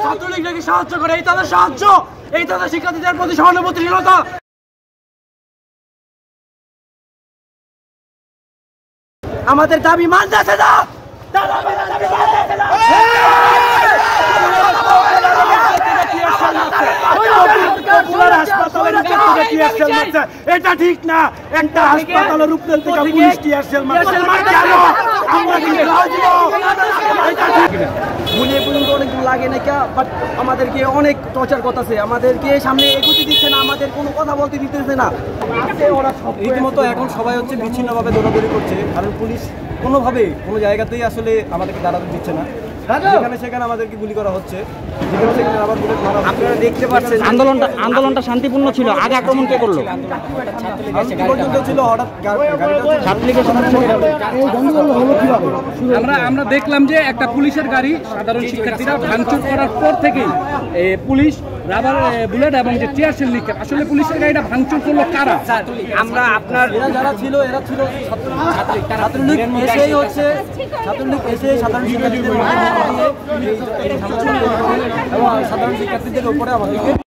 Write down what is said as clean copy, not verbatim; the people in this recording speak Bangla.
ছাত্রলীগ নাকি সাহায্য করে? এই তাদের সাহায্য, এই তাদের শিক্ষার্থীদের প্রতি সহানুভূতিশীলতা। আমাদের দাবি মানতেছে না। এটা ঠিক না। একটা হাসপাতালের উপর থেকে পুলিশ টিয়ার সেল মারছে। অনেকগুলো লাগে না, বাট আমাদেরকে অনেক টর্চার করতেছে, আমাদেরকে সামনে এগোতে দিচ্ছে না, আমাদের কোনো কথা বলতে দিতেছে না। রীতিমতো এখন সবাই হচ্ছে বিচ্ছিন্নভাবে দৌড়াদৌড়ি করছে, কারণ পুলিশ কোনোভাবে কোনো জায়গাতেই আসলে আমাদেরকে দাঁড়াতে দিচ্ছে না। যেখানে সেখানে আমাদেরকে গুলি করা হচ্ছে, যেখানে সেখানে আবার বুলেট মারা। আপনারা দেখতে পাচ্ছেন আন্দোলনটা শান্তিপূর্ণ ছিল। আগে আক্রমণ কে করলো? পর্যন্ত ছিল, হঠাৎ আমরা দেখলাম যে একটা পুলিশের গাড়ি সাধারণ শিক্ষার্থীরা ভাঙচুর করার পর থেকেই পুলিশ রাবার বুলেট এবং যে টিয়ার সেল নিক্ষেপ। আসলে পুলিশের গাড়িটা ভাঙচুর করলো কারা? আমরা আপনার যারা ছিল এরা ছিল ছাত্রলীগ এসেই হচ্ছে ছাত্রলীগ এসে সাধারণ শিক্ষার্থীদের এবং সাধারণ শিক্ষার্থীদের উপরে আমাদের